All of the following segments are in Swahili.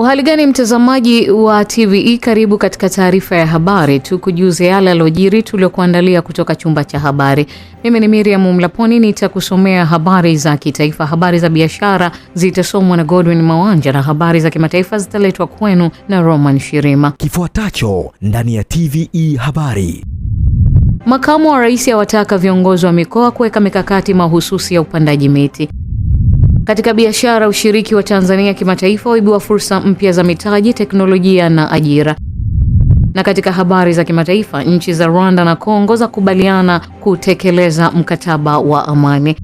Uhali gani mtazamaji wa TVE, karibu katika taarifa ya habari, tukujuze yale yaliyojiri tuliokuandalia kutoka chumba cha habari. Mimi ni Miriam Mlaponi, nitakusomea habari za kitaifa. Habari za biashara zitasomwa na Godwin Mawanja na habari za kimataifa zitaletwa kwenu na Roman Shirima. Kifuatacho ndani ya TVE habari. Makamu wa Rais awataka viongozi wa mikoa kuweka mikakati mahususi ya upandaji miti. Katika biashara, ushiriki wa Tanzania kimataifa waibua fursa mpya za mitaji, teknolojia na ajira. Na katika habari za kimataifa, nchi za Rwanda na Kongo zakubaliana kutekeleza mkataba wa amani.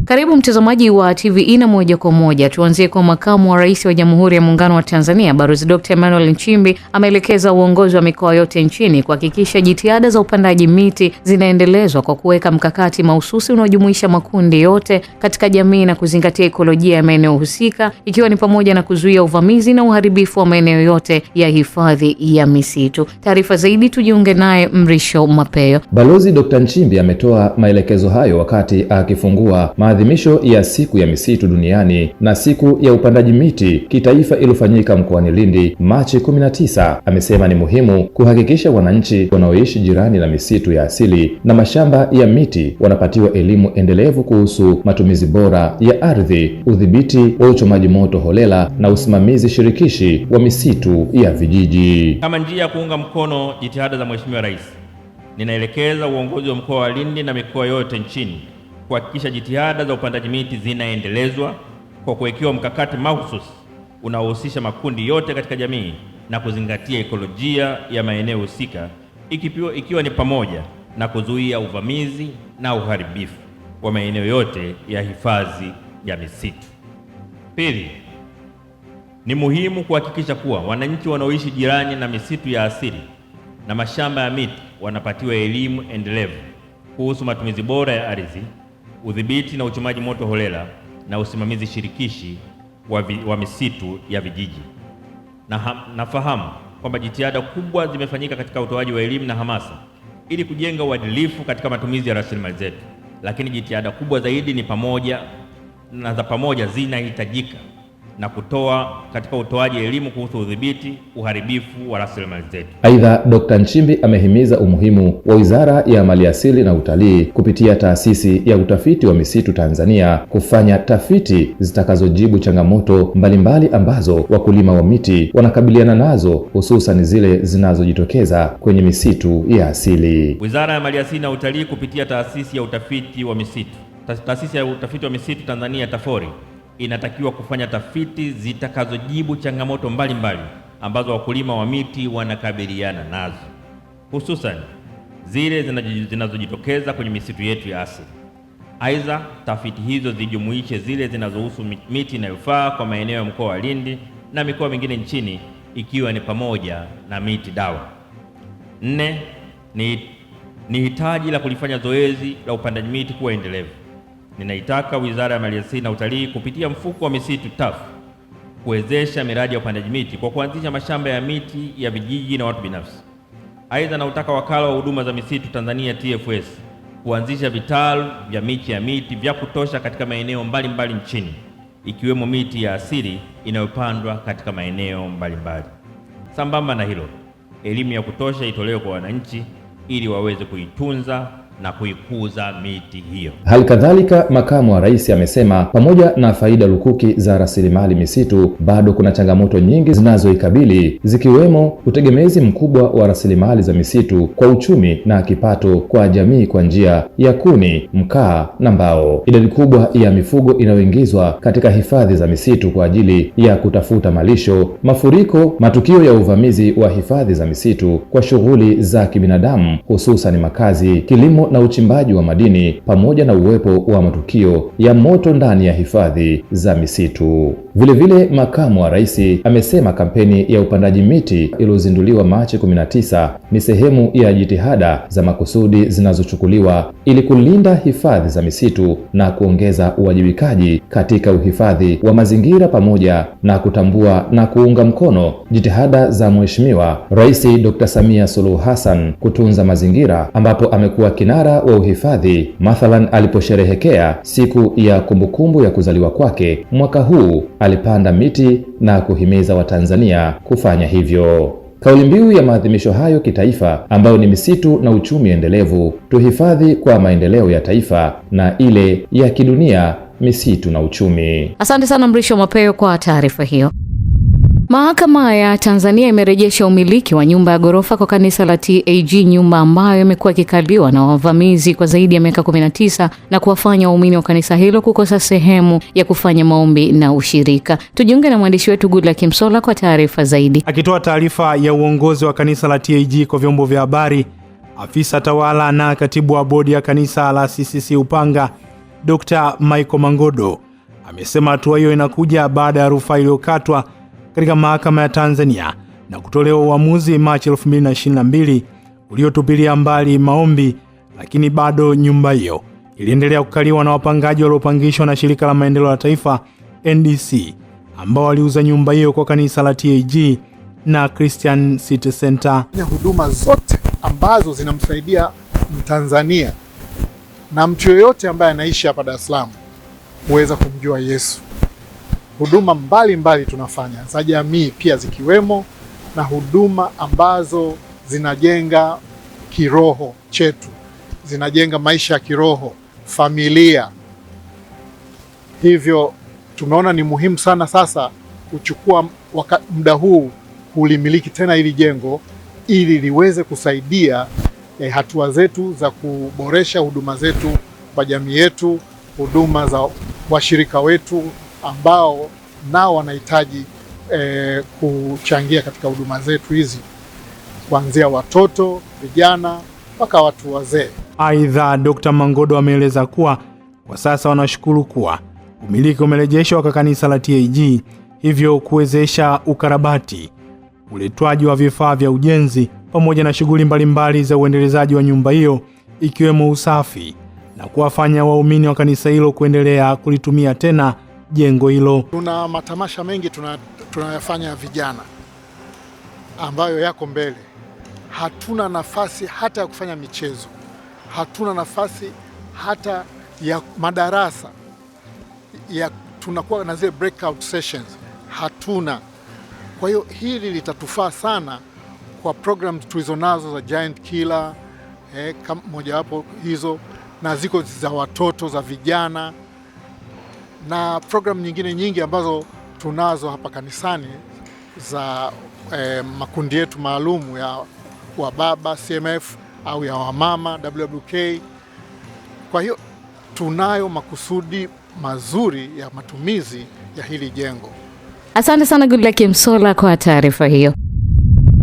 Karibu mtazamaji wa TVE na moja kwa moja tuanzie kwa makamu wa Rais wa Jamhuri ya Muungano wa Tanzania Balozi Dr. Emmanuel Nchimbi ameelekeza uongozi wa mikoa yote nchini kuhakikisha jitihada za upandaji miti zinaendelezwa kwa kuweka mkakati mahususi unaojumuisha makundi yote katika jamii na kuzingatia ekolojia ya maeneo husika, ikiwa ni pamoja na kuzuia uvamizi na uharibifu wa maeneo yote ya hifadhi ya misitu. Taarifa zaidi tujiunge naye Mrisho Mapeo. Balozi Dr. Nchimbi ametoa maelekezo hayo wakati akifungua maadhimisho ya siku ya misitu duniani na siku ya upandaji miti kitaifa iliyofanyika mkoani Lindi Machi 19. Amesema ni muhimu kuhakikisha wananchi wanaoishi jirani na misitu ya asili na mashamba ya miti wanapatiwa elimu endelevu kuhusu matumizi bora ya ardhi, udhibiti wa uchomaji moto holela na usimamizi shirikishi wa misitu ya vijiji. Kama njia ya kuunga mkono jitihada za Mheshimiwa Rais, ninaelekeza uongozi wa mkoa wa Lindi na mikoa yote nchini kuhakikisha jitihada za upandaji miti zinaendelezwa kwa kuwekewa mkakati mahususi unaohusisha makundi yote katika jamii na kuzingatia ekolojia ya maeneo husika, ikiwa ni pamoja na kuzuia uvamizi na uharibifu wa maeneo yote ya hifadhi ya misitu. Pili, ni muhimu kuhakikisha kuwa wananchi wanaoishi jirani na misitu ya asili na mashamba ya miti wanapatiwa elimu endelevu kuhusu matumizi bora ya ardhi, udhibiti na uchomaji moto holela na usimamizi shirikishi wa misitu ya vijiji. Nafahamu kwamba jitihada kubwa zimefanyika katika utoaji wa elimu na hamasa ili kujenga uadilifu katika matumizi ya rasilimali zetu, lakini jitihada kubwa zaidi ni pamoja zinahitajika na kutoa katika utoaji elimu kuhusu udhibiti uharibifu wa rasilimali zetu. Aidha, Dr. Nchimbi amehimiza umuhimu wa Wizara ya Maliasili na Utalii kupitia Taasisi ya Utafiti wa Misitu Tanzania kufanya tafiti zitakazojibu changamoto mbalimbali ambazo wakulima wa miti wanakabiliana nazo, hususan zile zinazojitokeza kwenye misitu ya asili. Wizara ya Maliasili na Utalii kupitia Taasisi ya Utafiti wa Misitu, Taasisi ya Utafiti wa Misitu Tanzania TAFORI, inatakiwa kufanya tafiti zitakazojibu changamoto mbalimbali ambazo wakulima wa miti wanakabiliana nazo, hususan zile zinazojitokeza kwenye misitu yetu ya asili. Aidha, tafiti hizo zijumuishe zile zinazohusu miti inayofaa kwa maeneo ya mkoa wa Lindi na mikoa mingine nchini, ikiwa ni pamoja na miti dawa. 4, ni hitaji la kulifanya zoezi la upandaji miti kuwa endelevu. Ninaitaka Wizara ya Maliasili na Utalii kupitia mfuko wa misitu TAF kuwezesha miradi ya upandaji miti kwa kuanzisha mashamba ya miti ya vijiji na watu binafsi. Aidha, nautaka Wakala wa Huduma za Misitu Tanzania TFS kuanzisha vitalu vya miche ya miti vya kutosha katika maeneo mbalimbali nchini, ikiwemo miti ya asili inayopandwa katika maeneo mbalimbali. Sambamba na hilo, elimu ya kutosha itolewe kwa wananchi ili waweze kuitunza na kuikuza miti hiyo. Halikadhalika, makamu wa rais amesema pamoja na faida lukuki za rasilimali misitu, bado kuna changamoto nyingi zinazoikabili, zikiwemo utegemezi mkubwa wa rasilimali za misitu kwa uchumi na kipato kwa jamii kwa njia ya kuni, mkaa na mbao, idadi kubwa ya mifugo inayoingizwa katika hifadhi za misitu kwa ajili ya kutafuta malisho, mafuriko, matukio ya uvamizi wa hifadhi za misitu kwa shughuli za kibinadamu, hususan makazi, kilimo na uchimbaji wa madini, pamoja na uwepo wa matukio ya moto ndani ya hifadhi za misitu. Vilevile, makamu wa rais amesema kampeni ya upandaji miti iliyozinduliwa Machi 19 ni sehemu ya jitihada za makusudi zinazochukuliwa ili kulinda hifadhi za misitu na kuongeza uwajibikaji katika uhifadhi wa mazingira, pamoja na kutambua na kuunga mkono jitihada za Mheshimiwa Rais Dr. Samia Suluhu Hassan kutunza mazingira, ambapo amekuwa kinara wa uhifadhi, mathalan aliposherehekea siku ya kumbukumbu ya kuzaliwa kwake mwaka huu alipanda miti na kuhimiza Watanzania kufanya hivyo. Kauli mbiu ya maadhimisho hayo kitaifa ambayo ni misitu na uchumi endelevu, tuhifadhi kwa maendeleo ya taifa, na ile ya kidunia, misitu na uchumi. Asante sana Mrisho Mapeo kwa taarifa hiyo. Mahakama ya Tanzania imerejesha umiliki wa nyumba ya ghorofa kwa kanisa la TAG, nyumba ambayo imekuwa ikikaliwa na wavamizi kwa zaidi ya miaka 19 na kuwafanya waumini wa kanisa hilo kukosa sehemu ya kufanya maombi na ushirika. Tujiunge na mwandishi wetu Goodluck Msola kwa taarifa zaidi. Akitoa taarifa ya uongozi wa kanisa la TAG kwa vyombo vya habari, afisa tawala na katibu wa bodi ya kanisa la CCC Upanga, Dr. Michael Mangodo, amesema hatua hiyo inakuja baada ya rufaa iliyokatwa katika mahakama ya Tanzania na kutolewa uamuzi Machi 2022 uliotupilia mbali maombi, lakini bado nyumba hiyo iliendelea kukaliwa na wapangaji waliopangishwa na Shirika la Maendeleo ya Taifa NDC, ambao waliuza nyumba hiyo kwa kanisa la TAG na Christian City Center. Huduma zote ambazo zinamsaidia Mtanzania na mtu yoyote ambaye anaishi hapa Dar es Salaam kuweza kumjua Yesu. Huduma mbalimbali tunafanya za jamii pia, zikiwemo na huduma ambazo zinajenga kiroho chetu, zinajenga maisha ya kiroho, familia. Hivyo tumeona ni muhimu sana sasa kuchukua muda huu kulimiliki tena hili jengo ili liweze kusaidia hatua zetu za kuboresha huduma zetu kwa jamii yetu, huduma za washirika wetu ambao nao wanahitaji kuchangia katika huduma zetu hizi, kuanzia watoto, vijana mpaka watu wazee. Aidha, Dr. Mangodo ameeleza kuwa kwa sasa wanashukuru kuwa umiliki umerejeshwa kwa kanisa la TAG, hivyo kuwezesha ukarabati, uletwaji wa vifaa vya ujenzi pamoja na shughuli mbalimbali za uendelezaji wa nyumba hiyo, ikiwemo usafi, na kuwafanya waumini wa kanisa hilo kuendelea kulitumia tena jengo hilo. Tuna matamasha mengi tunayafanya vijana ambayo yako mbele. Hatuna nafasi hata ya kufanya michezo, hatuna nafasi hata ya madarasa ya tunakuwa na zile breakout sessions, hatuna. Kwa hiyo hili litatufaa sana kwa programs tulizonazo za Giant Killer, kama mojawapo hizo, na ziko za watoto, za vijana, na program nyingine nyingi ambazo tunazo hapa kanisani za makundi yetu maalumu ya wababa CMF au ya wamama WWK. Kwa hiyo tunayo makusudi mazuri ya matumizi ya hili jengo. Asante sana Goodluck Msola kwa taarifa hiyo.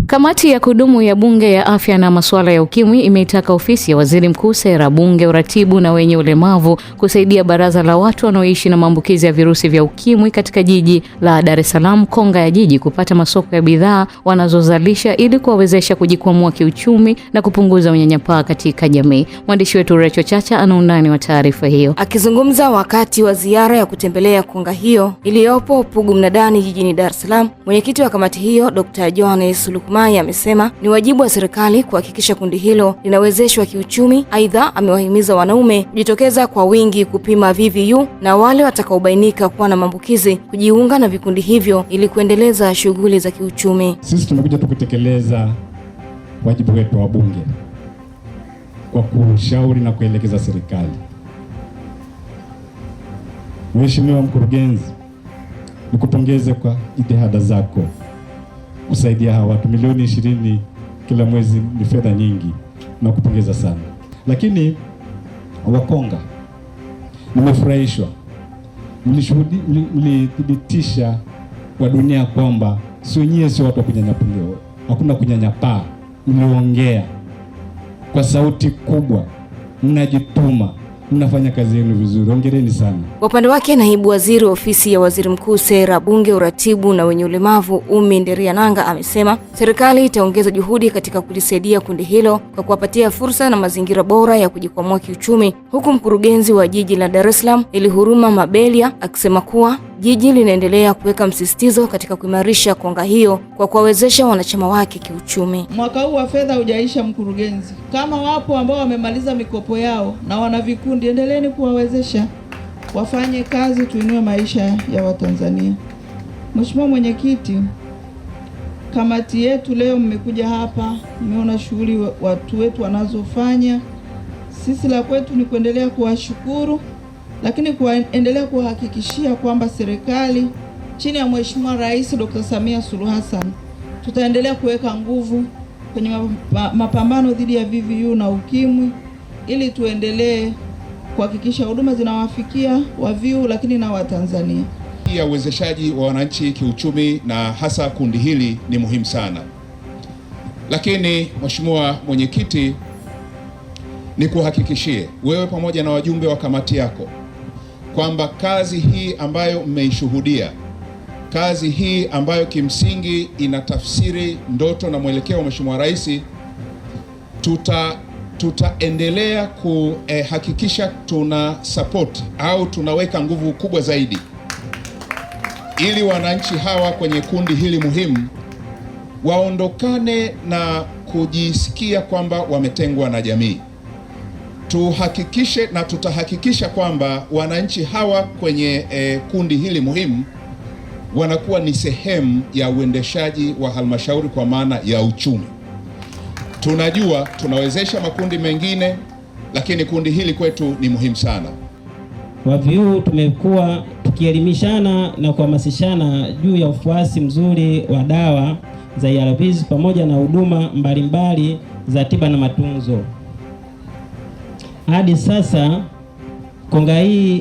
Kamati ya kudumu ya Bunge ya Afya na Masuala ya Ukimwi imeitaka ofisi ya Waziri Mkuu, Sera, Bunge, Uratibu na wenye ulemavu kusaidia baraza la watu wanaoishi na maambukizi ya virusi vya ukimwi katika jiji la Dar es Salaam, Konga ya Jiji, kupata masoko ya bidhaa wanazozalisha ili kuwawezesha kujikwamua kiuchumi na kupunguza unyanyapaa katika jamii. Mwandishi wetu Recho Chacha ana undani wa taarifa hiyo. Akizungumza wakati wa ziara ya kutembelea konga hiyo iliyopo Pugu Mnadani jijini Dar es Salaam, mwenyekiti wa kamati hiyo Dr. Johannes Lukman amesema ni wajibu wa serikali kuhakikisha kundi hilo linawezeshwa kiuchumi. Aidha, amewahimiza wanaume kujitokeza kwa wingi kupima VVU na wale watakaobainika kuwa na maambukizi kujiunga na vikundi hivyo ili kuendeleza shughuli za kiuchumi. Sisi tumekuja kutekeleza wajibu wetu wa bunge kwa kushauri na kuelekeza serikali. Mheshimiwa Mkurugenzi, nikupongeze kwa jitihada zako kusaidia hawa watu. Milioni 20 kila mwezi ni fedha nyingi, na kupongeza sana. Lakini Wakonga, nimefurahishwa, mlithibitisha kwa dunia kwamba si wenyewe sio watu wa kunyanyapaa, hakuna kunyanyapaa. Mliongea kwa sauti kubwa, mnajituma, mnafanya kazi yenu vizuri. Hongereni sana. Kwa upande wake, naibu waziri wa ofisi ya Waziri Mkuu, Sera, Bunge, Uratibu na wenye ulemavu, Umi Nderiananga, amesema serikali itaongeza juhudi katika kulisaidia kundi hilo kwa kuwapatia fursa na mazingira bora ya kujikwamua kiuchumi, huku mkurugenzi wa jiji la Dar es Salaam Elihuruma Mabelia akisema kuwa jiji linaendelea kuweka msisitizo katika kuimarisha konga hiyo kwa kuwawezesha wanachama wake kiuchumi. Mwaka huu wa fedha hujaisha, mkurugenzi. Kama wapo ambao wamemaliza mikopo yao na wana vikundi, endeleeni kuwawezesha wafanye kazi, tuinue maisha ya Watanzania. Mheshimiwa Mwenyekiti, kamati yetu leo mmekuja hapa, mmeona shughuli watu wetu wanazofanya. Sisi la kwetu ni kuendelea kuwashukuru, lakini kuendelea kuhakikishia kwamba serikali chini ya Mheshimiwa Rais Dr. Samia Suluhu Hassan tutaendelea kuweka nguvu kwenye mapambano dhidi ya VVU na UKIMWI ili tuendelee kuhakikisha huduma zinawafikia waviu lakini na Watanzania. Ya uwezeshaji wa wananchi kiuchumi na hasa kundi hili ni muhimu sana. Lakini Mheshimiwa Mwenyekiti, ni kuhakikishie wewe pamoja na wajumbe wa kamati yako kwamba kazi hii ambayo mmeishuhudia, kazi hii ambayo kimsingi inatafsiri ndoto na mwelekeo wa Mheshimiwa Rais, tutaendelea kuhakikisha tuna support au tunaweka nguvu kubwa zaidi ili wananchi hawa kwenye kundi hili muhimu waondokane na kujisikia kwamba wametengwa na jamii. Tuhakikishe na tutahakikisha kwamba wananchi hawa kwenye kundi hili muhimu wanakuwa ni sehemu ya uendeshaji wa halmashauri kwa maana ya uchumi. Tunajua tunawezesha makundi mengine, lakini kundi hili kwetu ni muhimu sana. Waviu tumekuwa tukielimishana na kuhamasishana juu ya ufuasi mzuri wa dawa za ARVs pamoja na huduma mbalimbali za tiba na matunzo. Hadi sasa konga hii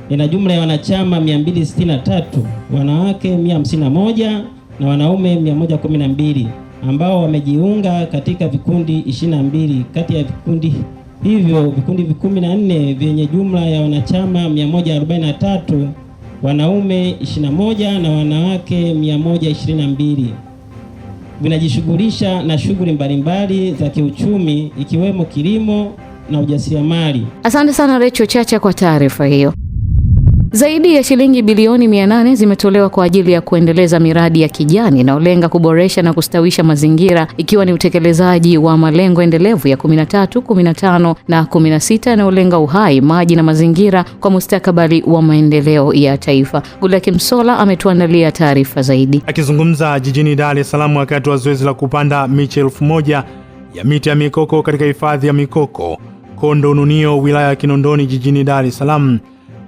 ina jumla ya wanachama 263, wanawake 151 na wanaume 112 ambao wamejiunga katika vikundi 22. Kati ya vikundi hivyo, vikundi 14 vyenye jumla ya wanachama 143, wanaume 21 na wanawake 122 vinajishughulisha na shughuli mbalimbali za kiuchumi ikiwemo kilimo na ujasiriamali. Asante sana Rachel Chacha kwa taarifa hiyo. Zaidi ya shilingi bilioni 800 zimetolewa kwa ajili ya kuendeleza miradi ya kijani inayolenga kuboresha na kustawisha mazingira, ikiwa ni utekelezaji wa malengo endelevu ya 13, 15 na 16 yanayolenga uhai, maji na mazingira kwa mustakabali wa maendeleo ya taifa. Goodluck Msolla ametuandalia taarifa zaidi. Akizungumza jijini Dar es Salaam wakati wa zoezi la kupanda miche 1000 ya miti ya mikoko katika hifadhi ya Mikoko Kondo Ununio, wilaya ya Kinondoni jijini Dar es Salaam,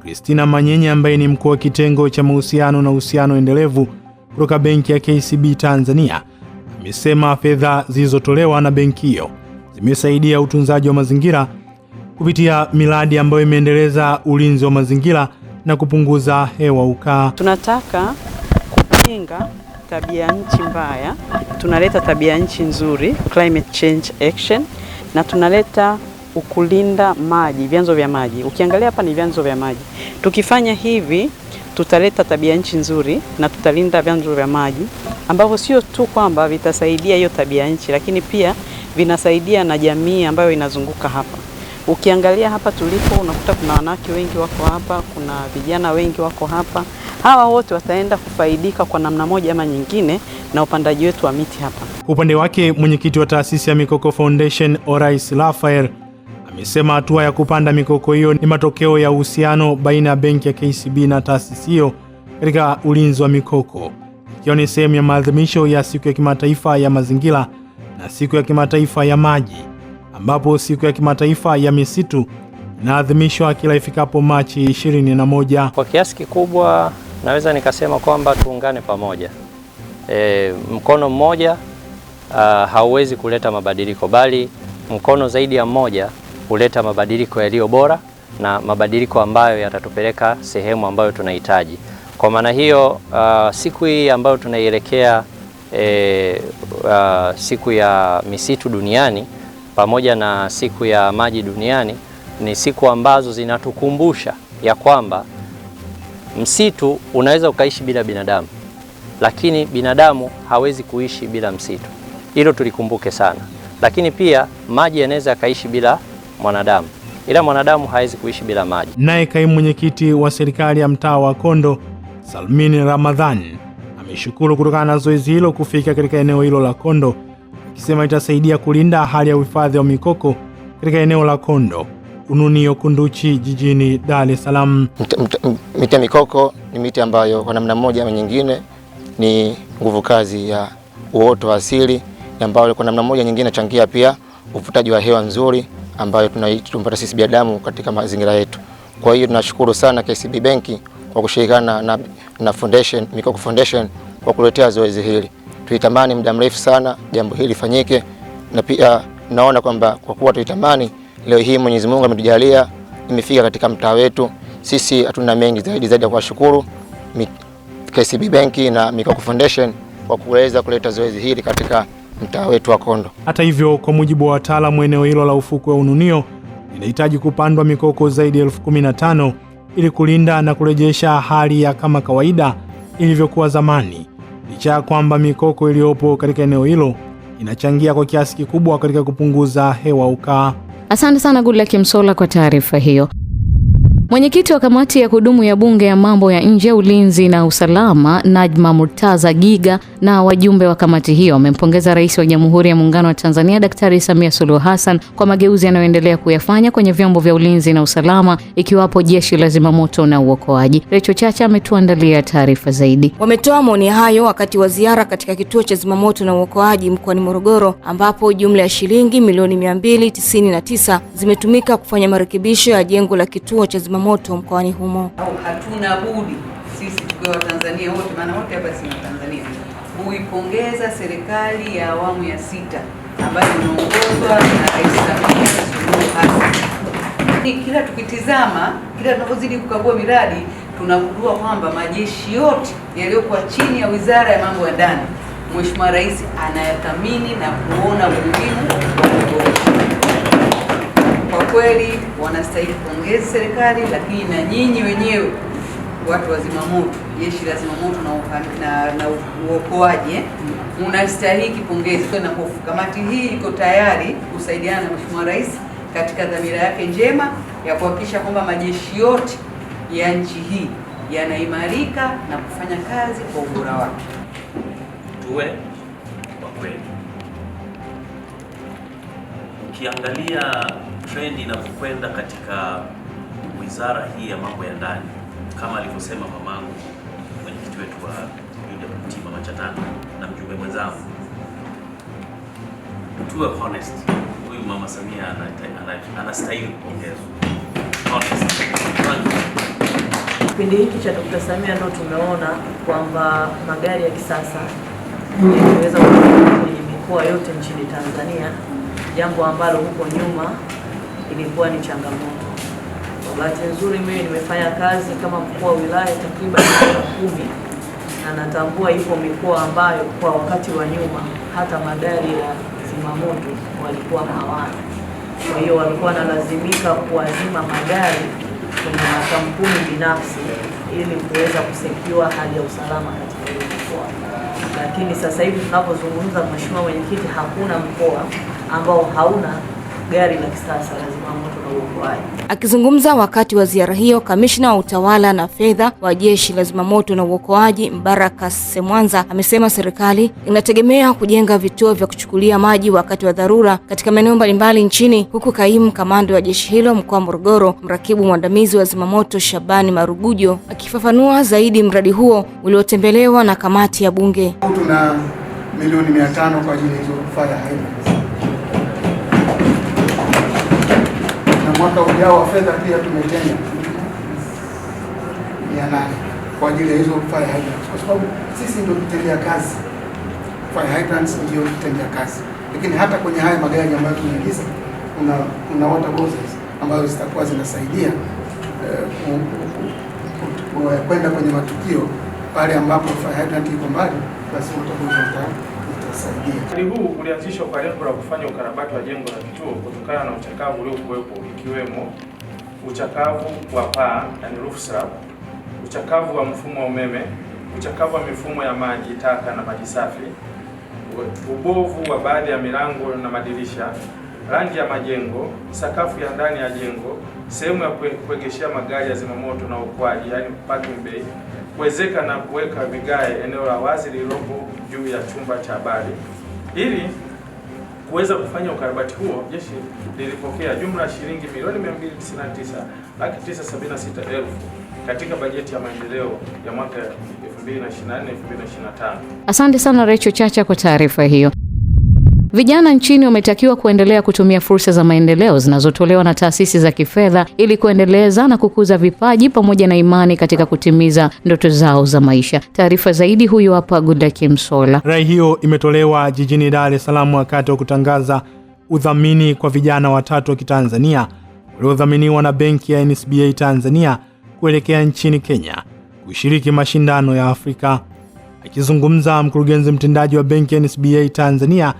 Christina Manyenye ambaye ni mkuu wa kitengo cha mahusiano na uhusiano endelevu kutoka benki ya KCB Tanzania amesema fedha zilizotolewa na benki hiyo zimesaidia utunzaji wa mazingira kupitia miradi ambayo imeendeleza ulinzi wa mazingira na kupunguza hewa ukaa. Tunataka kupinga tabia nchi mbaya, tunaleta tabia nchi nzuri, climate change action, na tunaleta ukulinda maji, vyanzo vya maji. Ukiangalia hapa ni vyanzo vya maji. Tukifanya hivi tutaleta tabia nchi nzuri na tutalinda vyanzo vya maji ambavyo sio tu kwamba vitasaidia hiyo tabia nchi, lakini pia vinasaidia na jamii ambayo inazunguka hapa. Ukiangalia hapa tulipo unakuta kuna wanawake wengi wako hapa, kuna vijana wengi wako hapa. Hawa wote wataenda kufaidika kwa namna moja ama nyingine na upandaji wetu wa miti hapa. Upande wake mwenyekiti wa taasisi ya Mikoko Foundation Orais Rafael amesema hatua ya kupanda mikoko hiyo ni matokeo ya uhusiano baina ya benki ya KCB na taasisi hiyo katika ulinzi wa mikoko, ikiwa ni sehemu ya maadhimisho ya siku ya kimataifa ya mazingira na siku ya kimataifa ya maji, ambapo siku ya kimataifa ya misitu inaadhimishwa kila ifikapo Machi 21. Kwa kiasi kikubwa naweza nikasema kwamba tuungane pamoja. Mkono mmoja hauwezi kuleta mabadiliko, bali mkono zaidi ya mmoja huleta mabadiliko yaliyo bora na mabadiliko ambayo yatatupeleka sehemu ambayo tunahitaji. Kwa maana hiyo siku hii ambayo tunaielekea siku ya misitu duniani pamoja na siku ya maji duniani ni siku ambazo zinatukumbusha ya kwamba msitu unaweza ukaishi bila binadamu, lakini binadamu hawezi kuishi bila msitu. Hilo tulikumbuke sana. Lakini pia maji yanaweza kaishi bila mwanadamu, ila mwanadamu hawezi kuishi bila maji. Naye kaimu mwenyekiti wa serikali ya mtaa wa Kondo, Salmini Ramadhan, ameshukuru kutokana na zoezi hilo kufika katika eneo hilo la Kondo, akisema itasaidia kulinda hali ya uhifadhi wa mikoko katika eneo la Kondo Ununio Kunduchi jijini Dar es Salaam. Miti ya mikoko ni miti ambayo kwa namna moja ama nyingine ni nguvu kazi ya uoto wa asili ambayo kwa namna moja nyingine changia pia uvutaji wa hewa nzuri ambayo tunaipata sisi binadamu katika mazingira yetu. Kwa hiyo tunashukuru sana KCB Bank kwa kushirikiana na Foundation, Mikoko Foundation kwa kuletea zoezi hili. Tulitamani muda mrefu sana jambo hili lifanyike, na pia naona kwamba kwa kuwa tulitamani, leo hii Mwenyezi Mungu ametujalia imefika katika mtaa wetu. Sisi hatuna mengi zaidi ya kuwashukuru KCB Bank na Mikoko Foundation kwa kuweza kuleta zoezi hili katika mtaa wetu wa Kondo. Hata hivyo, kwa mujibu wa wataalamu, eneo hilo la ufukwe wa Ununio linahitaji kupandwa mikoko zaidi ya 15,000 ili kulinda na kurejesha hali ya kama kawaida ilivyokuwa zamani. Licha ya kwamba mikoko iliyopo katika eneo hilo inachangia kwa kiasi kikubwa katika kupunguza hewa ukaa. Asante sana Goodluck Msolla kwa taarifa hiyo. Mwenyekiti wa kamati ya kudumu ya bunge ya mambo ya nje, ulinzi na usalama, Najma Murtaza Giga, na wajumbe wa kamati hiyo wamempongeza Rais wa Jamhuri ya Muungano wa Tanzania Daktari Samia Suluhu Hassan kwa mageuzi anayoendelea kuyafanya kwenye vyombo vya ulinzi na usalama, ikiwapo jeshi la zimamoto na uokoaji. Recho Chacha ametuandalia taarifa zaidi. Wametoa maoni hayo wakati wa ziara katika kituo cha zimamoto na uokoaji mkoani Morogoro, ambapo jumla ya shilingi milioni 299 zimetumika kufanya marekebisho ya jengo la kituo cha zimamoto mkoani humo. Hatuna budi sisi tukiwa Tanzania wote, maana wote hapa si Tanzania, kuipongeza serikali ya awamu ya 6 ambayo inaongozwa na Rais Samia Suluhu Hassan. Kila tukitizama, kila tunapozidi kukagua miradi, tunagundua kwamba majeshi yote yaliyokuwa chini ya Wizara ya Mambo ya Ndani, Mheshimiwa Rais anayathamini na kuona umuhimu wa kuboresha. Kwa kweli wanastahili pongezi serikali, lakini na nyinyi wenyewe watu wa zimamoto, jeshi la zimamoto na uokoaji, mnastahili pongezi. Na kamati hii iko tayari kusaidiana na Mheshimiwa Rais katika dhamira yake njema ya kuhakikisha kwamba majeshi yote ya nchi hii yanaimarika na kufanya kazi kwa ubora wake. Tuwe kwa kweli, ukiangalia trend inapokwenda katika wizara hii ya mambo ya ndani, kama alivyosema mamangu mwenyekiti wetu wa UWT Mama Chatanda na mjumbe mwenzangu, tuwe honest, huyu Mama Samia anastahili kupongezwa. Honest. Kipindi hiki cha Dr. Samia ndio tumeona kwamba magari ya kisasa yanaweza kutumika kwenye mikoa yote nchini Tanzania, jambo ambalo huko nyuma ilikuwa ni changamoto. Kwa bahati nzuri mimi nimefanya kazi kama mkuu wa wilaya takriban 10, na natambua ipo mikoa ambayo kwa wakati wa nyuma hata magari ya zimamoto walikuwa hawana. Kwa hiyo walikuwa wanalazimika kuazima magari kwenye makampuni binafsi ili kuweza kusekiwa hali ya usalama katika hiyo mikoa. Lakini sasa hivi tunapozungumza, Mheshimiwa Mwenyekiti, hakuna mkoa ambao hauna gari la kisasa la zimamoto na uokoaji. Akizungumza wakati wa ziara hiyo, kamishna wa utawala na fedha wa jeshi la zimamoto na uokoaji Mbaraka Semwanza amesema serikali inategemea kujenga vituo vya kuchukulia maji wakati wa dharura katika maeneo mbalimbali nchini, huku kaimu kamanda wa jeshi hilo mkoa wa Morogoro, mrakibu mwandamizi wa zimamoto Shabani Marugujo, akifafanua zaidi mradi huo uliotembelewa na kamati ya bunge. Tuna milioni 500 kwa ajili ya hizo fire hydrants. Mwaka ujao wa fedha pia tumetenga 800 kwa ajili ya hizo fire hydrants, kwa sababu sisi ndio tutendea kazi. Fire hydrants ndio tutendea kazi, lakini hata kwenye haya magari ambayo tunaagiza kuna water hoses ambazo zitakuwa zinasaidia kwenda kwenye matukio pale ambapo fire hydrant iko mbali, basi water hoses Mradi huu ulianzishwa kwa lengo la kufanya ukarabati wa jengo la kituo kutokana na uchakavu uliokuwepo, ikiwemo uchakavu wa paa yani roof slab, uchakavu wa mfumo wa umeme, uchakavu wa mifumo ya maji taka na maji safi, ubovu wa baadhi ya milango na madirisha, rangi ya majengo, sakafu ya ndani ya jengo, sehemu ya kuegeshea magari ya zimamoto na uokoaji yani parking bay, kuwezeka na kuweka vigae eneo la wazi lililopo juu ya chumba cha habari ili kuweza kufanya ukarabati huo, jeshi lilipokea jumla ya shilingi milioni 299,976,000 katika bajeti ya maendeleo ya mwaka 2024-2025. Asante sana Recho Chacha kwa taarifa hiyo. Vijana nchini wametakiwa kuendelea kutumia fursa za maendeleo zinazotolewa na taasisi za kifedha ili kuendeleza na kukuza vipaji pamoja na imani katika kutimiza ndoto zao za maisha. Taarifa zaidi huyu hapa Goodluck Msolla. Rai hiyo imetolewa jijini Dar es Salaam wakati wa kutangaza udhamini kwa vijana watatu wa Kitanzania waliodhaminiwa na benki ya NSBA Tanzania kuelekea nchini Kenya kushiriki mashindano ya Afrika. Akizungumza, mkurugenzi mtendaji wa benki ya NSBA Tanzania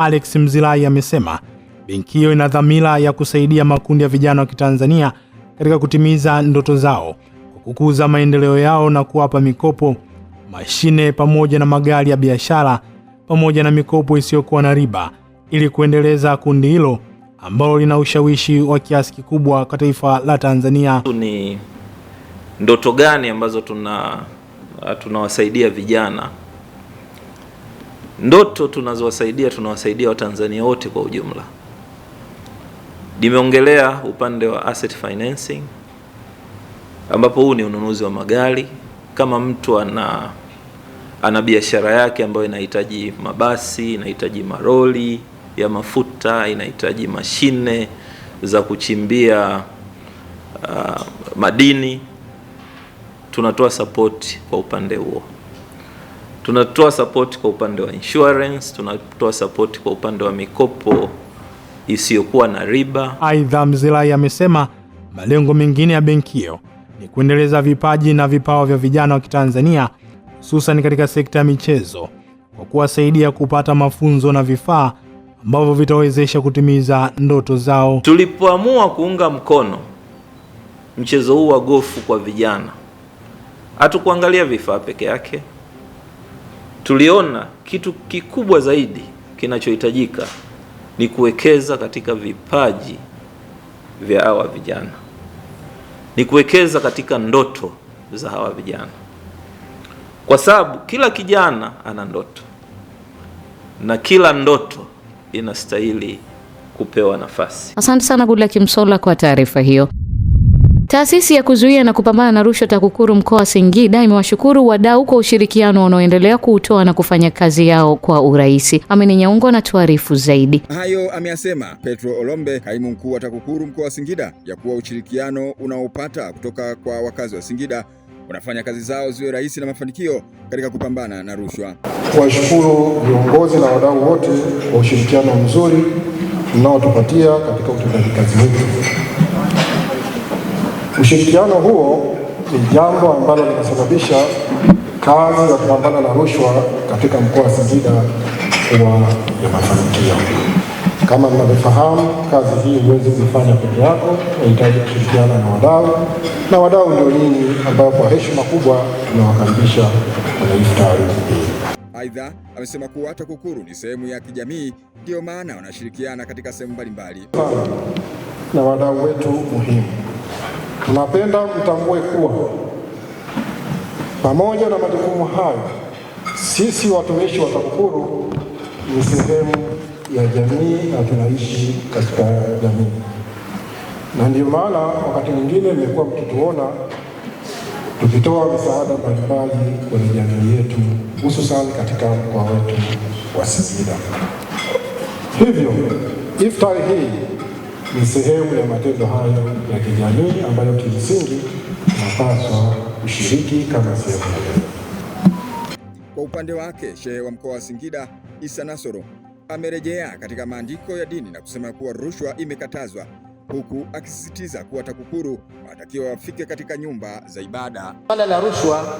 Alex Mzilai amesema benki hiyo ina dhamira ya kusaidia makundi ya vijana wa Kitanzania katika kutimiza ndoto zao kwa kukuza maendeleo yao na kuwapa mikopo, mashine pamoja na magari ya biashara pamoja na mikopo isiyokuwa na riba ili kuendeleza kundi hilo ambalo lina ushawishi wa kiasi kikubwa kwa taifa la Tanzania. Ni ndoto gani ambazo tunawasaidia vijana? Ndoto tunawasaidia Watanzania wote kwa ujumla. Nimeongelea upande wa asset financing, ambapo huu ni ununuzi wa magari. Kama mtu ana biashara yake ambayo inahitaji mabasi, inahitaji maroli ya mafuta, inahitaji mashine za kuchimbia madini, tunatoa support kwa upande huo. Tunatoa support kwa upande wa insurance, tunatoa support kwa upande wa mikopo isiyokuwa na riba. Aidha, Mzilai amesema malengo mengine ya benki hiyo ni kuendeleza vipaji na vipawa vya vijana wa Kitanzania hususan katika sekta ya michezo kwa kuwasaidia kupata mafunzo na vifaa ambavyo vitawezesha kutimiza ndoto zao. Tulipoamua kuunga mkono mchezo huu wa gofu kwa vijana, hatukuangalia vifaa peke yake. Tuliona kitu kikubwa zaidi kinachohitajika ni kuwekeza katika vipaji vya hawa vijana, ni kuwekeza katika ndoto za hawa vijana, kwa sababu kila kijana ana ndoto na kila ndoto inastahili kupewa nafasi. Asante sana Goodluck Msolla kwa taarifa hiyo. Taasisi ya kuzuia na kupambana na rushwa TAKUKURU mkoa wa Singida imewashukuru wadau kwa ushirikiano wanaoendelea kuutoa na kufanya kazi yao kwa urahisi. Amini Nyaungo na tuarifu zaidi. Hayo ameyasema Petro Olombe, kaimu mkuu wa TAKUKURU mkoa wa Singida, ya kuwa ushirikiano unaopata kutoka kwa wakazi wa Singida unafanya kazi zao ziwe rahisi na mafanikio katika kupambana na rushwa. Kuwashukuru viongozi na wadau wote kwa ushirikiano mzuri mnaotupatia katika utendaji kazi wetu. Ushirikiano huo ni jambo ambalo linasababisha kazi ya kupambana na rushwa katika mkoa wa Singida kuwa ya mafanikio. Kama mnavyofahamu, kazi hii huwezi kuifanya peke yako, inahitaji kushirikiana na wadau, na wadau ndio nyinyi ambao kwa heshima kubwa tunawakaribisha kwenye iftari hii. Aidha, amesema kuwa TAKUKURU ni sehemu ya kijamii, ndio maana wanashirikiana katika sehemu mbalimbali na wadau wetu muhimu. Tunapenda mtambue kuwa pamoja na majukumu hayo, sisi watumishi wa TAKUKURU ni sehemu ya jamii na tunaishi katika jamii, na ndio maana wakati mwingine mmekuwa mkituona tukitoa misaada mbalimbali kwenye jamii yetu, hususan katika mkoa wetu wa Singida. Hivyo iftari hii ni sehemu ya matendo hayo ya kijamii ambayo kimsingi tunapaswa kushiriki kama sehemu ya jamii. Kwa upande wake, Shehe wa mkoa wa Singida Isa Nasoro amerejea katika maandiko ya dini na kusema kuwa rushwa imekatazwa, huku akisisitiza kuwa TAKUKURU watakiwa wafike katika nyumba za ibada. Swala la rushwa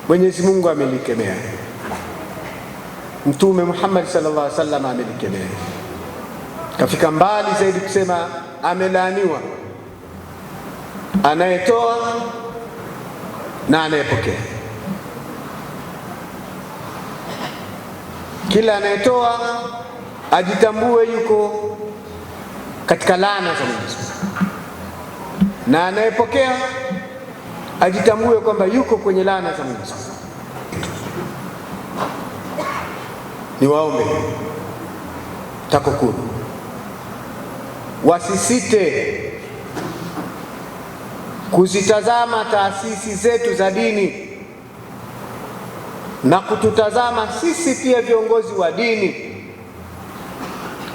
Mwenyezi Mungu amelikemea, Mtume Muhammad sallallahu alaihi wasallam amelikemea, kafika mbali zaidi kusema amelaaniwa anayetoa na anayepokea. Kila anayetoa ajitambue yuko katika laana za Mwenyezi Mungu, na anayepokea ajitambue kwamba yuko kwenye laana za Mwenyezi Mungu. niwaombe TAKUKURU wasisite kuzitazama taasisi zetu za dini na kututazama sisi pia viongozi wa dini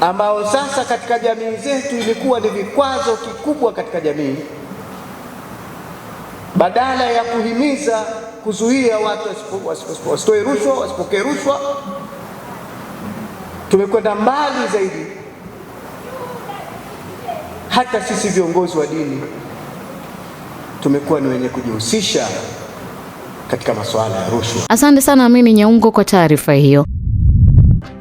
ambao sasa katika jamii zetu ilikuwa ni vikwazo kikubwa katika jamii. Badala ya kuhimiza kuzuia watu wasitoe rushwa, wasipokee rushwa, tumekwenda mbali zaidi. Hata sisi viongozi wa dini tumekuwa ni wenye kujihusisha katika masuala ya rushwa. Asante sana Amini Nyaungo kwa taarifa hiyo.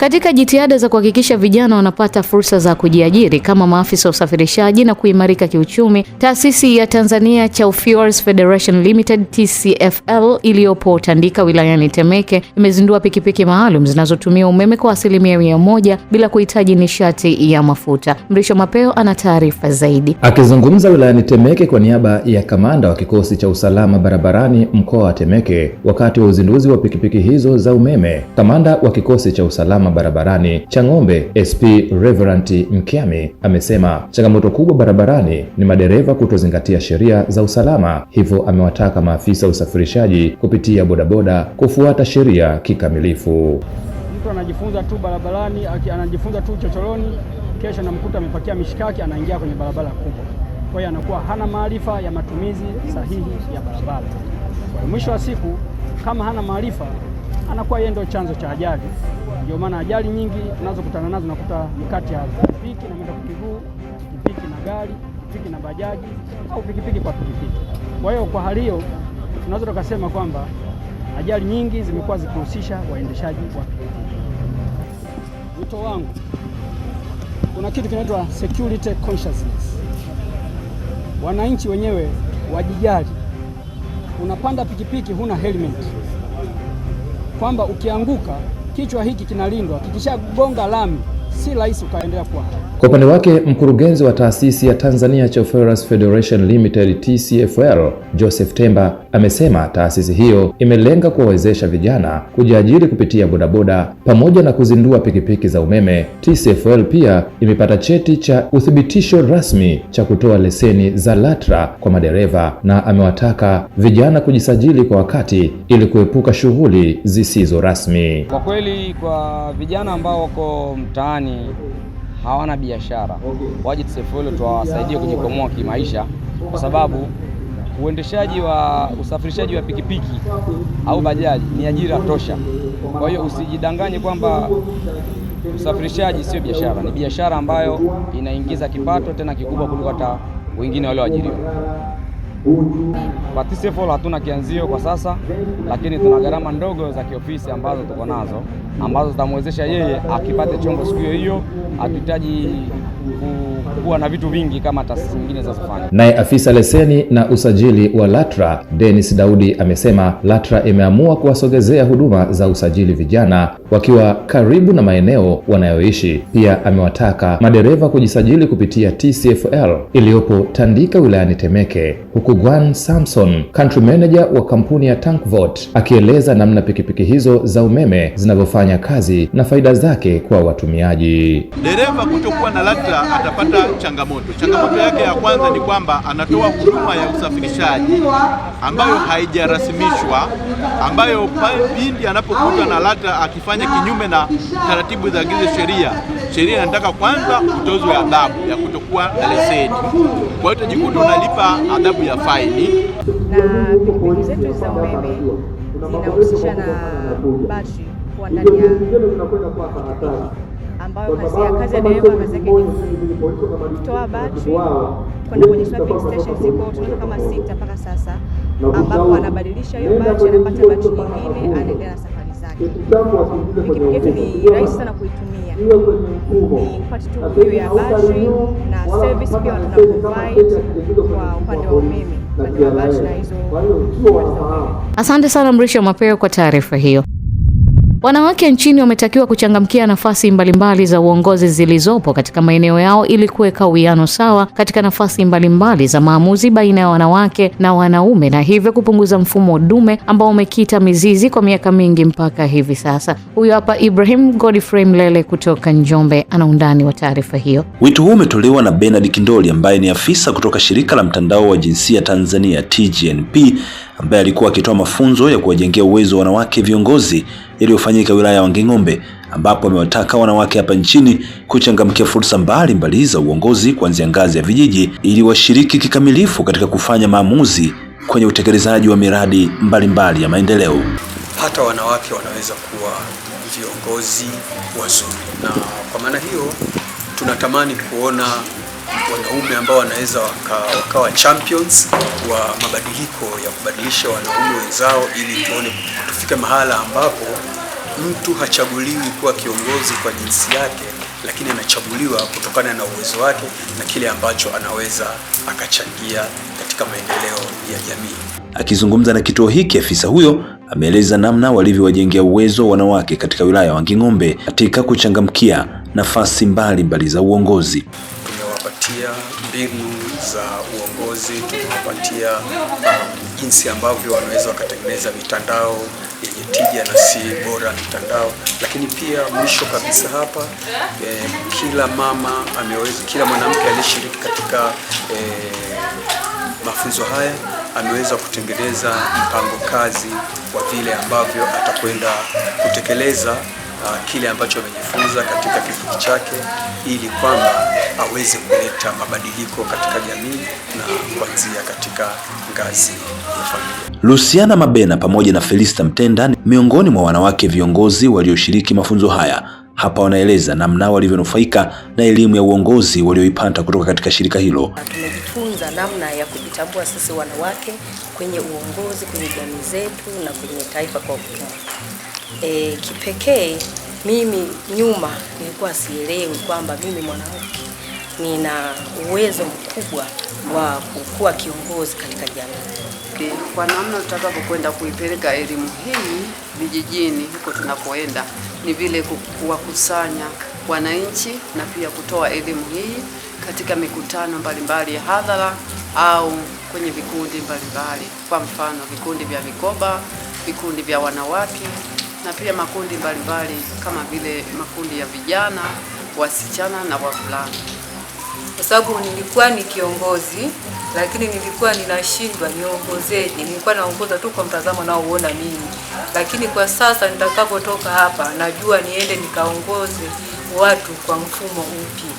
Katika jitihada za kuhakikisha vijana wanapata fursa za kujiajiri kama maafisa usafirishaji na kuimarika kiuchumi, taasisi ya Tanzania Fuels Federation Limited TCFL iliyopo Tandika wilayani Temeke imezindua pikipiki maalum zinazotumia umeme kwa 100% bila kuhitaji nishati ya mafuta. Mrisho Mapeo ana taarifa zaidi. Akizungumza wilayani Temeke kwa niaba ya kamanda wa kikosi cha usalama barabarani mkoa wa Temeke wakati wa uzinduzi wa pikipiki hizo za umeme, kamanda wa kikosi cha usalama barabarani Chang'ombe SP Reverend Mkiami amesema changamoto kubwa barabarani ni madereva kutozingatia sheria za usalama, hivyo amewataka maafisa usafirishaji kupitia bodaboda kufuata sheria kikamilifu. Mtu anajifunza tu barabarani, anajifunza tu chochoroni, kesho namkuta amepakia mishikaki anaingia kwenye barabara kubwa. Kwa hiyo anakuwa hana maarifa ya matumizi sahihi ya barabara. Kwa mwisho wa siku kama hana maarifa anakuwa yeye ndio chanzo cha ajali. Ndio maana ajali nyingi tunazokutana nazo nakuta mkati ya pikipiki na mwendo kiguu, pikipiki na gari, pikipiki na bajaji au pikipiki kwa pikipiki. Kwa hiyo kwa hali hiyo tunaweza tukasema kwamba ajali nyingi zimekuwa zikihusisha waendeshaji wa pikipiki. Wito wangu, kuna kitu kinaitwa security consciousness. Wananchi wenyewe wajijali. Unapanda pikipiki huna helmet, kwamba ukianguka kichwa hiki kinalindwa, kikishagonga lami si rahisi ukaendelea kuwa. Kwa upande wake mkurugenzi wa taasisi ya Tanzania Fuels Federation Limited TCFL Joseph Temba amesema taasisi hiyo imelenga kuwawezesha vijana kujiajiri kupitia bodaboda pamoja na kuzindua pikipiki za umeme. TCFL pia imepata cheti cha uthibitisho rasmi cha kutoa leseni za LATRA kwa madereva na amewataka vijana kujisajili kwa wakati ili kuepuka shughuli zisizo rasmi. Kwa kweli kwa vijana ambao wako mtaani hawana biashara, waje TCFL tuwasaidie kujikwamua kimaisha, kwa sababu uendeshaji wa usafirishaji wa pikipiki au bajaji ni ajira tosha. Kwa hiyo usijidanganye kwamba usafirishaji sio biashara, ni biashara ambayo inaingiza kipato tena kikubwa kuliko hata wengine wale waajiriwa. Kwa TCFL hatuna kianzio kwa sasa, lakini tuna gharama ndogo za kiofisi ambazo tuko nazo ambazo zitamwezesha yeye akipate chombo siku hiyo. Hatuhitaji kuwa na vitu vingi kama taasisi nyingine zinazofanya. Naye afisa leseni na usajili wa LATRA Dennis Daudi amesema LATRA imeamua kuwasogezea huduma za usajili vijana wakiwa karibu na maeneo wanayoishi. Pia amewataka madereva kujisajili kupitia TCFL iliyopo Tandika wilayani Temeke, huku Gwan Samson, country manager wa kampuni ya Tankvote, akieleza namna pikipiki hizo za umeme zinavyofanya kazi na faida zake kwa watumiaji. Dereva kutokuwa na LATRA atapata changamoto. Changamoto yake ya kwanza ni kwamba anatoa huduma ya usafirishaji ambayo haijarasimishwa, ambayo pindi anapokuta na LATRA akifanya kinyume na taratibu za sheria inataka kwanza utozwe adhabu ya kutokuwa na leseni. Kwa hiyo utajikuta unalipa adhabu ya faini. Na pikipiki zetu za umeme zinahusisha na battery kwa ndani ya pikipiki, ambayo kazi ya dereva kazi yake ni kutoa battery kwenda kwenye swapping station, ziko tunaweza kama 6 mpaka sasa, ambapo anabadilisha hiyo battery, anapata battery nyingine, anaendelea na safari zake. Pikipiki yetu ni rahisi sana kuitumia, ni part tu hiyo ya battery na service pia tuna provide kwa upande wa umeme, upande wa battery na hizo. Asante sana Mrisho Mapeo kwa taarifa hiyo. Wanawake nchini wametakiwa kuchangamkia nafasi mbalimbali za uongozi zilizopo katika maeneo yao ili kuweka uwiano sawa katika nafasi mbalimbali za maamuzi baina ya wanawake na wanaume, na hivyo kupunguza mfumo dume ambao umekita mizizi kwa miaka mingi mpaka hivi sasa. Huyu hapa Ibrahim Godfrey Mlele kutoka Njombe ana undani wa taarifa hiyo. Wito huu umetolewa na Bernard Kindoli ambaye ni afisa kutoka shirika la mtandao wa jinsia Tanzania TGNP, ambaye alikuwa akitoa mafunzo ya kuwajengea uwezo wanawake viongozi yaliyofanyika wilaya ya Wanging'ombe, ambapo amewataka wanawake hapa nchini kuchangamkia fursa mbalimbali za uongozi kuanzia ngazi ya vijiji ili washiriki kikamilifu katika kufanya maamuzi kwenye utekelezaji wa miradi mbalimbali ya maendeleo. Hata wanawake wanaweza kuwa viongozi wazuri, na kwa maana hiyo tunatamani kuona wanaume ambao wanaweza wakawa champions wa mabadiliko ya kubadilisha wanaume wenzao, ili tuone tufike mahala ambapo mtu hachaguliwi kuwa kiongozi kwa jinsi yake, lakini anachaguliwa kutokana na uwezo wake na kile ambacho anaweza akachangia katika maendeleo ya jamii. Akizungumza na kituo hiki, afisa huyo ameeleza namna walivyowajengea uwezo wanawake katika wilaya ya Wanging'ombe katika kuchangamkia nafasi mbalimbali za uongozi. Tumewapatia mbinu za uongozi, tumewapatia jinsi ambavyo wanaweza wakatengeneza mitandao yenye tija na si bora mitandao, lakini pia mwisho kabisa hapa kila mama ameweza, kila mwanamke aliyeshiriki katika mafunzo haya ameweza kutengeneza mpango kazi kwa vile ambavyo atakwenda kutekeleza kile ambacho amejifunza katika kikundi chake, ili kwamba aweze kuleta mabadiliko katika jamii na kuanzia katika ngazi ya familia. Luciana Mabena pamoja na Felista Mtenda miongoni mwa wanawake viongozi walioshiriki mafunzo haya. Hapa wanaeleza namna walivyonufaika na elimu ya uongozi walioipata kutoka katika shirika hilo. Tumejifunza namna ya kujitambua sisi wanawake kwenye uongozi, kwenye jamii zetu na kwenye taifa kwa ujumla. Kipekee mimi nyuma nilikuwa sielewi kwamba mimi mwanamke nina uwezo mkubwa wa kuwa kiongozi katika jamii. Kwa namna tutakapokwenda kuipeleka elimu hii vijijini huko tunapoenda, ni vile kuwakusanya wananchi na pia kutoa elimu hii katika mikutano mbalimbali ya hadhara au kwenye vikundi mbalimbali, kwa mfano vikundi vya mikoba, vikundi vya wanawake na pia makundi mbalimbali kama vile makundi ya vijana, wasichana na wavulana. Kwa sababu nilikuwa ni kiongozi, lakini nilikuwa ninashindwa niongozeje. Nilikuwa naongoza tu kwa mtazamo nao uona mimi. Lakini kwa sasa nitakapotoka hapa najua niende nikaongoze watu kwa mfumo upi.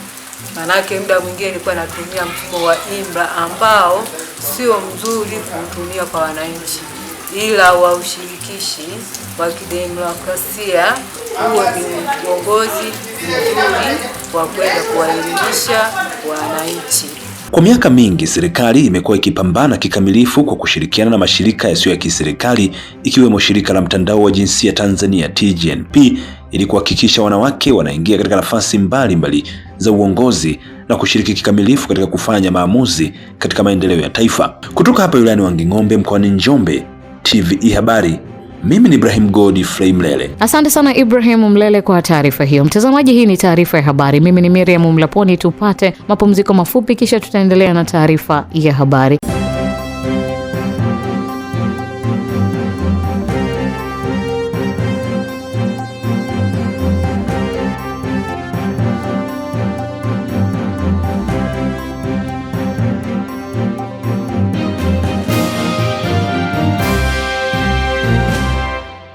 Manake muda mwingine nilikuwa natumia mfumo wa imla ambao sio mzuri kuutumia kwa wananchi, ila wa ushirikishi wa kidemokrasia huo ni uongozi mzuri wa kwenda kuwaelimisha wananchi. Kwa miaka mingi serikali imekuwa ikipambana kikamilifu kwa kushirikiana na mashirika yasiyo ya kiserikali ikiwemo shirika la mtandao wa jinsia Tanzania TGNP ili kuhakikisha wanawake wanaingia katika nafasi mbalimbali za uongozi na kushiriki kikamilifu katika kufanya maamuzi katika maendeleo ya taifa. Kutoka hapa wilayani Wanging'ombe mkoani Njombe, TVE Habari, mimi ni Ibrahim Godfrey Mlele. Asante sana Ibrahim Mlele kwa taarifa hiyo. Mtazamaji, hii ni taarifa ya habari. Mimi ni Miriam Mlaponi. Tupate mapumziko mafupi kisha tutaendelea na taarifa ya habari.